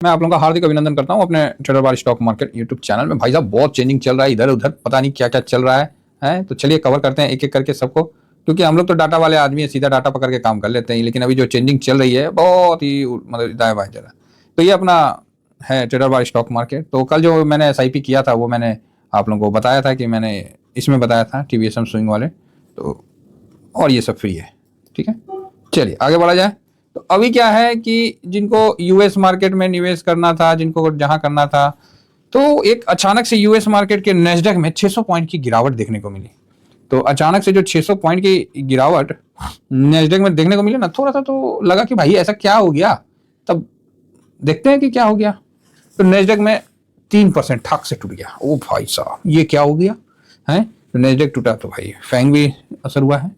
मैं आप लोगों का हार्दिक अभिनंदन करता हूं अपने ट्रेडर बार स्टॉक मार्केट यूट्यूब चैनल में। भाई साहब बहुत चेंजिंग चल रहा है, इधर उधर पता नहीं क्या क्या चल रहा है। तो चलिए कवर करते हैं एक एक करके सबको, क्योंकि हम लोग तो डाटा वाले आदमी है, सीधा डाटा पकड़ के काम कर लेते हैं। लेकिन अभी जो चेंजिंग चल रही है बहुत ही मतलब दाएं बाएं चल रहा है। तो ये अपना है ट्रेडर बार स्टॉक मार्केट। तो कल जो मैंने SIP किया था वो मैंने आप लोगों को बताया था कि मैंने इसमें बताया था TVSM स्विंग वाले, तो और ये सब फ्री है। ठीक है, चलिए आगे बढ़ा जाए। तो अभी क्या है कि जिनको US मार्केट में निवेश करना था, जिनको जहां करना था, तो एक अचानक से US मार्केट के नेस्डैक में 600 पॉइंट की गिरावट देखने को मिली। तो अचानक से जो 600 पॉइंट की गिरावट नेस्डैक में देखने को मिली ना, थोड़ा सा तो लगा कि भाई ऐसा क्या हो गया। तब देखते हैं कि क्या हो गया। तो नेस्डैक में 3% ठक से टूट गया। ओ भाई साहब ये क्या हो गया है। तो नेस्डैक टूटा तो भाई फैंग भी असर हुआ है।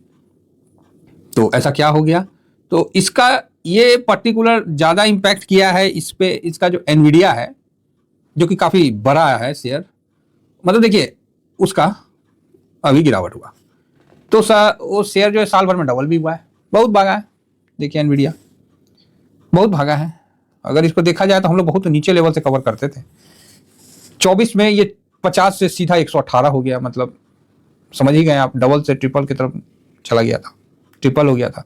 तो ऐसा क्या हो गया, तो इसका ये पर्टिकुलर ज़्यादा इम्पैक्ट किया है इस पे इसका जो एनवीडिया है, जो कि काफ़ी बड़ा है शेयर। मतलब देखिए उसका अभी गिरावट हुआ तो वो शेयर जो है साल भर में डबल भी हुआ है, बहुत भागा है। देखिए एनवीडिया बहुत भागा है। अगर इसको देखा जाए तो हम लोग बहुत नीचे लेवल से कवर करते थे। 24 में ये 50 से सीधा 118 हो गया। मतलब समझ ही गए आप, डबल से ट्रिपल की तरफ चला गया था, ट्रिपल हो गया था,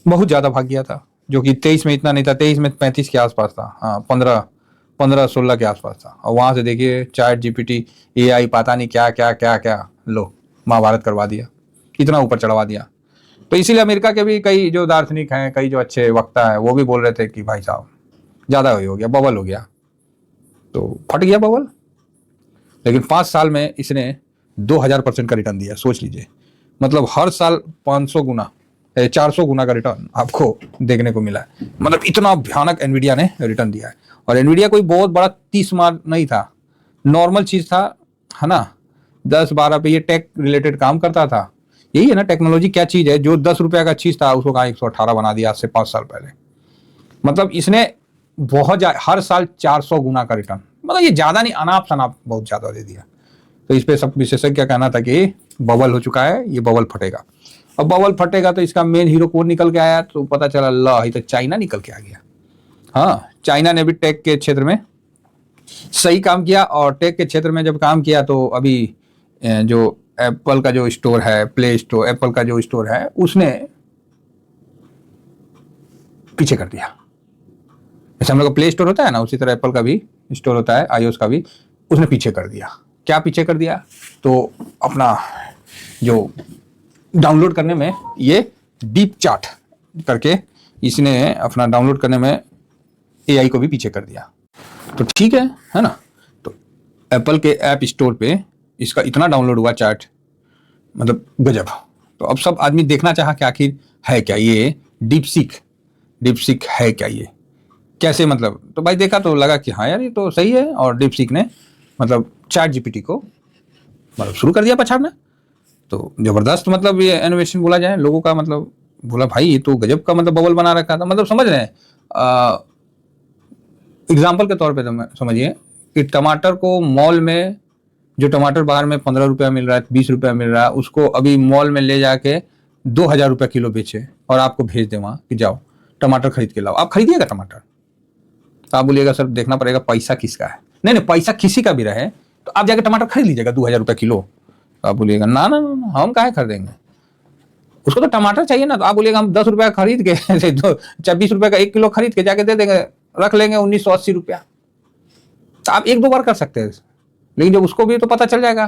बहुत ज़्यादा भाग गया था। जो कि 23 में इतना नहीं था, 23 में 35 के आसपास था। हाँ 15-16 के आसपास था। और वहाँ से देखिए चैट GPT AI पता नहीं क्या क्या क्या क्या लो महाभारत करवा दिया, इतना ऊपर चढ़वा दिया। तो इसीलिए अमेरिका के भी कई जो दार्शनिक हैं, कई जो अच्छे वक्ता हैं, वो भी बोल रहे थे कि भाई साहब ज़्यादा हो गया, बबल हो गया। तो फट गया बबल। लेकिन 5 साल में इसने 2000% का रिटर्न दिया। सोच लीजिए, मतलब हर साल 500 गुना 400 गुना का रिटर्न आपको देखने को मिला है। मतलब इतना भयानक एनवीडिया ने रिटर्न दिया है। और एनवीडिया कोई बहुत बड़ा 30 मार नहीं था, नॉर्मल चीज था, है ना। 10-12 पे ये टेक रिलेटेड काम करता था। यही है ना टेक्नोलॉजी, क्या चीज है। जो 10 रुपया का चीज था उसको कहा 118 बना दिया आज से 5 साल पहले। मतलब इसने बहुत हर साल 400 गुना का रिटर्न, मतलब ये ज्यादा नहीं, अनाप शनाप बहुत ज्यादा दे दिया। तो इस पे सब विशेषज्ञ क्या कहना था कि बबल हो चुका है, ये बबल फटेगा। अब बबल फटेगा तो इसका मेन हीरो कौन निकल के आया, तो पता चला ला ही तो चाइना निकल के आ गया। हाँ चाइना ने भी टेक के क्षेत्र में सही काम किया। और टेक के क्षेत्र में जब काम किया तो अभी जो एप्पल का जो स्टोर है, प्ले स्टोर, एप्पल का जो स्टोर है, उसने पीछे कर दिया। जैसे हम लोग का प्ले स्टोर होता है ना, उसी तरह एप्पल का भी स्टोर होता है, iOS का भी। उसने पीछे कर दिया। क्या पीछे कर दिया, तो अपना जो डाउनलोड करने में ये डीप चार्ट करके इसने अपना डाउनलोड करने में AI को भी पीछे कर दिया। तो ठीक है ना। तो एप्पल के ऐप स्टोर पे इसका इतना डाउनलोड हुआ चार्ट, मतलब गजब। तो अब सब आदमी देखना चाहा कि आखिर है क्या ये डीप सीक है क्या, ये कैसे, मतलब। तो भाई देखा तो लगा कि हाँ यार ये तो सही है। और डीप सीक ने मतलब चैट GPT को मतलब शुरू कर दिया पछाड़ना। तो जबरदस्त, मतलब ये इनोवेशन बोला जाए लोगों का, मतलब बोला भाई ये तो गजब का मतलब बबल बना रखा था। मतलब समझ रहे हैं, एग्जाम्पल के तौर पे तो समझिए कि टमाटर को मॉल में, जो टमाटर बाहर में 15 रुपया मिल रहा है, 20 रुपया मिल रहा है, उसको अभी मॉल में ले जाके 2000 रुपया किलो बेचे और आपको भेज दे वहाँ कि जाओ टमाटर खरीद के लाओ। आप खरीदिएगा टमाटर? तो आप बोलिएगा सर देखना पड़ेगा पैसा किसका है। नहीं, पैसा किसी का भी रहे तो आप जाके टमाटर खरीद लीजिएगा 2000 रुपया किलो। तो आप बोलिएगा ना ना ना, हम काहे खरीदेंगे, उसको तो टमाटर चाहिए ना। तो आप बोलिएगा हम 10 रुपया खरीद के 20 रुपये का 1 किलो खरीद के जाके दे देंगे, रख लेंगे 1980 रुपया। तो आप 1-2 बार कर सकते हैं, लेकिन जब उसको भी तो पता चल जाएगा,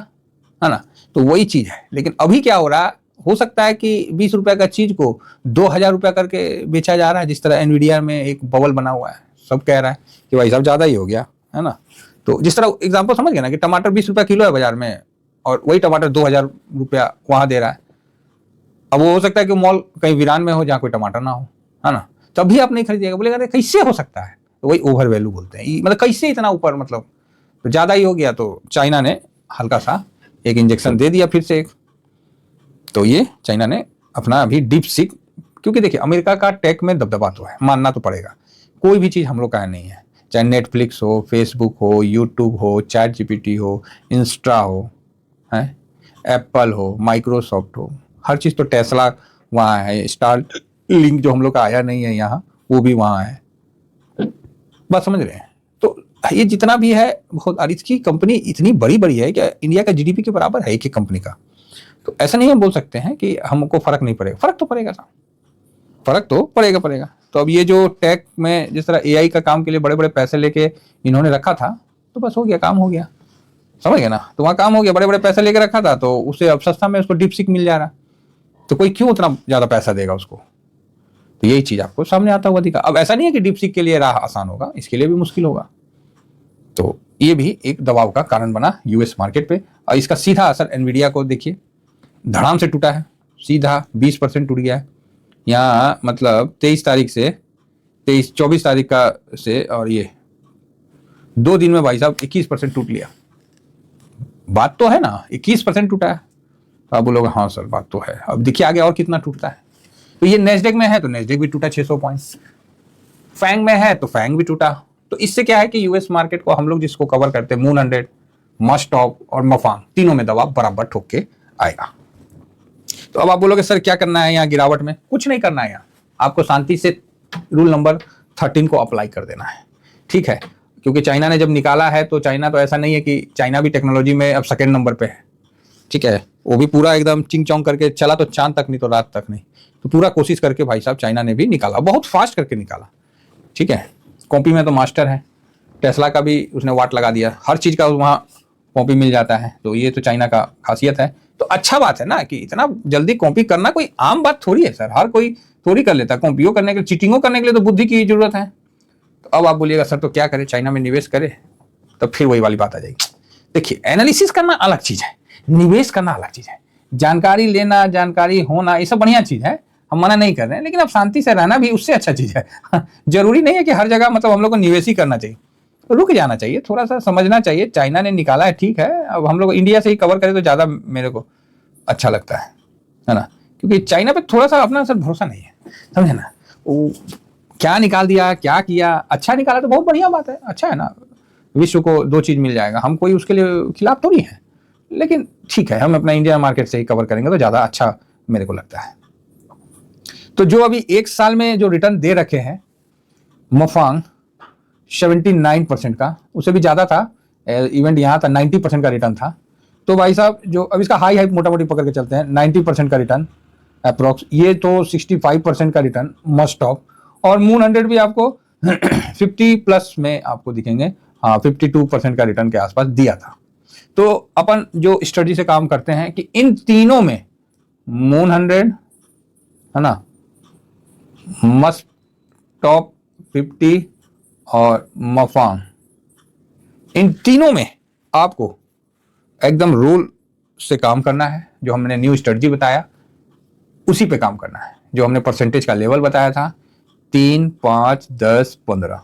है ना। तो वही चीज है। लेकिन अभी क्या हो रहा, हो सकता है कि 20 रुपये का चीज को 2000 रुपया करके बेचा जा रहा है, जिस तरह एनवीडिया में एक बबल बना हुआ है। सब कह रहा है कि भाई साहब ज्यादा ही हो गया, है ना। तो जिस तरह एग्जाम्पल समझ गए ना कि टमाटर 20 रुपया किलो है बाजार में, और वही टमाटर 2000 रुपया वहां दे रहा है। अब वो हो सकता है कि मॉल कहीं वीरान में हो जहाँ कोई टमाटर ना हो, है ना। तब भी आप नहीं खरीदिएगा, बोलेगा अरे कैसे हो सकता है। तो वही ओवर वैल्यू बोलते हैं, मतलब कैसे इतना ऊपर, मतलब तो ज़्यादा ही हो गया। तो चाइना ने हल्का सा एक इंजेक्शन दे दिया फिर से एक। तो ये चाइना ने अपना अभी DeepSeek, क्योंकि देखिए अमेरिका का टेक में दबदबा तो है, मानना तो पड़ेगा। कोई भी चीज़ हम लोग का नहीं है, चाहे नेटफ्लिक्स हो, फेसबुक हो, यूट्यूब हो, चैट GPT हो, इंस्टा हो, है एप्पल हो, माइक्रोसॉफ्ट हो, हर चीज़ तो टेस्ला वहाँ है, स्टार लिंक जो हम लोग का आया नहीं है यहाँ, वो भी वहाँ है। बात समझ रहे हैं? तो ये जितना भी है बहुत, और इसकी कंपनी इतनी बड़ी बड़ी है कि इंडिया का जीडीपी के बराबर है एक एक कंपनी का। तो ऐसा नहीं हम बोल सकते हैं कि हमको फर्क नहीं पड़ेगा, फर्क तो पड़ेगा साहब, फर्क तो पड़ेगा। तो अब ये जो टेक में जिस तरह एआई का काम के लिए बड़े बड़े पैसे लेके इन्होंने रखा था, तो बस हो गया, काम हो गया, समझ गए ना? तो वहाँ काम हो गया, बड़े बड़े पैसे लेके रखा था, तो उसे अब सस्ता में उसको डीप सीक मिल जा रहा, तो कोई क्यों उतना ज्यादा पैसा देगा उसको? तो यही चीज आपको सामने आता हुआ दिखा। अब ऐसा नहीं है कि डीप सीक के लिए राह आसान होगा, इसके लिए भी मुश्किल होगा। तो ये भी एक दबाव का कारण बना यूएस मार्केट पे, और इसका सीधा असर एनवीडिया को देखिए, धड़ाम से टूटा है, सीधा 20% टूट गया है यहाँ, मतलब 23 तारीख से 24 तारीख का से, और ये 2 दिन में भाई साहब 21% टूट लिया। बात तो है ना, 21% टूटा है। तो आप बोलोगे हाँ सर बात तो है, अब देखिए आगे और कितना टूटता है। तो ये नेस्डेक में है तो नेस्डेक भी टूटा 600 पॉइंट्स, फैंग में है तो फैंग भी टूटा। तो इससे क्या है कि यूएस मार्केट को हम लोग जिसको कवर करते हैं, मून 100, मस्टॉप और मफांग, तीनों में दबाव बराबर ठोक के आएगा। तो अब आप बोलोगे सर क्या करना है यहाँ गिरावट में? कुछ नहीं करना है यहाँ, आपको शांति से रूल नंबर 13 को अप्लाई कर देना है, ठीक है? क्योंकि चाइना ने जब निकाला है, तो चाइना तो ऐसा नहीं है कि चाइना भी टेक्नोलॉजी में अब सेकेंड नंबर पे है, ठीक है? वो भी पूरा एकदम चिंग चौंग करके चला, तो चांद तक नहीं तो रात तक नहीं, तो पूरा कोशिश करके भाई साहब चाइना ने भी निकाला, बहुत फास्ट करके निकाला, ठीक है? कॉपी में तो मास्टर है, टेस्ला का भी उसने वाट लगा दिया, हर चीज का वहाँ कॉपी मिल जाता है। तो ये तो चाइना का खासियत है। तो अच्छा बात है ना कि इतना जल्दी कॉपी करना कोई आम बात थोड़ी है सर, हर कोई थोड़ी कर लेता है। कॉपियों करने के लिए, चीटिंगों करने के लिए तो बुद्धि की जरूरत है। तो अब आप बोलिएगा सर तो क्या करे, चाइना में निवेश करे? तो फिर वही वाली बात आ जाएगी। देखिए एनालिसिस करना अलग चीज है, निवेश करना अलग चीज है। जानकारी लेना, जानकारी होना, ये सब बढ़िया चीज है, हम मना नहीं कर रहे हैं, लेकिन अब शांति से रहना भी उससे अच्छा चीज है। जरूरी नहीं है कि हर जगह मतलब हम लोग को निवेश ही करना चाहिए, रुक जाना चाहिए, थोड़ा सा समझना चाहिए। चाइना ने निकाला है, ठीक है, अब हम लोग इंडिया से ही कवर करें तो ज्यादा मेरे को अच्छा लगता है ना? क्योंकि चाइना पे थोड़ा सा अपना सर भरोसा नहीं है, समझे ना? वो क्या निकाल दिया, क्या किया, अच्छा निकाला तो बहुत बढ़िया बात है, अच्छा है ना? विश्व को 2 चीज मिल जाएगा, हम कोई उसके लिए खिलाफ थोड़ी है, लेकिन ठीक है, हम अपना इंडिया मार्केट से ही कवर करेंगे तो ज्यादा अच्छा मेरे को लगता है। तो जो अभी 1 साल में जो रिटर्न दे रखे हैं मफांग 79% का, उससे भी ज्यादा था, इवेंट यहाँ था 90% का रिटर्न था। तो भाई साहब जो अब इसका हाई मोटा मोटी पकड़ के चलते हैं, 90% का रिटर्न अप्रोक्स, ये तो 65% का रिटर्न मस्टॉप, और मून 100 भी आपको 50 प्लस में आपको दिखेंगे, हाँ 52% का रिटर्न के आसपास दिया था। तो अपन जो स्ट्रेटजी से काम करते हैं कि इन तीनों में मून 100 है ना, मस्टॉप 50 और मफांग, इन तीनों में आपको एकदम रूल से काम करना है। जो हमने न्यू स्ट्रेटजी बताया उसी पे काम करना है, जो हमने परसेंटेज का लेवल बताया था 3, 5, 10, 15।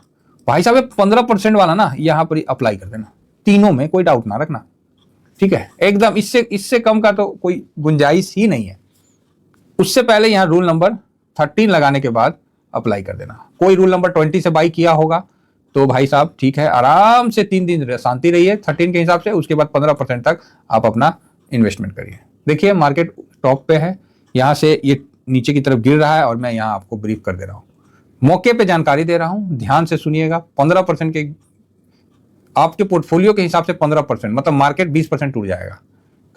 भाई साहब 15% वाला ना यहाँ पर अप्लाई कर देना, तीनों में कोई डाउट ना रखना, ठीक है? एकदम इससे कम का तो कोई गुंजाइश ही नहीं है। उससे पहले यहाँ रूल नंबर 13 लगाने के बाद अप्लाई कर देना। कोई रूल नंबर 20 से बाई किया होगा तो भाई साहब ठीक है, आराम से 3 दिन शांति रहिए 13 के हिसाब से, उसके बाद 15% तक आप अपना इन्वेस्टमेंट करिए। देखिए मार्केट टॉप पे है, यहाँ से ये नीचे की तरफ गिर रहा है, और मैं यहाँ आपको ब्रीफ कर दे रहा हूँ, मौके पे जानकारी दे रहा हूँ, ध्यान से सुनिएगा। 15% के आपके पोर्टफोलियो के हिसाब से 15%, मतलब मार्केट 20% टूट जाएगा,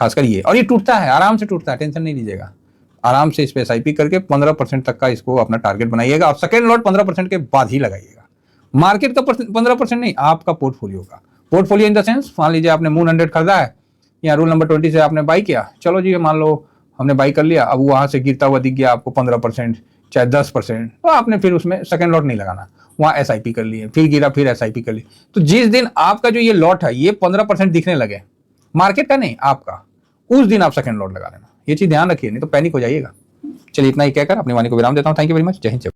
खासकर ये, और ये टूटता है, आराम से टूटता है, टेंशन नहीं लीजिएगा। आराम से इस पे SIP करके 15% तक का इसको अपना टारगेट बनाइएगा, और सेकेंड लॉट 15% के बाद ही लगाइएगा। मार्केट का 15% नहीं, आपका पोर्टफोलियो का, पोर्टफोलियो इन द सेंस, मान लीजिए आपने मून 100 खरीदा है, या रूल नंबर 20 से आपने बाई किया, चलो जी मान लो हमने बाई कर लिया, अब वहां से गिरता हुआ दिख गया आपको 15% चाहे 10%, तो आपने फिर उसमें सेकेंड लॉट नहीं लगाना, वहां SIP कर लिए, फिर गिरा फिर SIP कर लिए। तो जिस दिन आपका जो ये लॉट है ये 15% दिखने लगे, मार्केट का नहीं आपका, उस दिन आप सेकेंड लॉट लगा लेना। ये चीज ध्यान रखिए, नहीं तो पैनिक हो जाइएगा। चलिए इतना ही कहकर अपनी वाणी को विराम देता हूँ। थैंक यू वेरी मच, जय हिंद।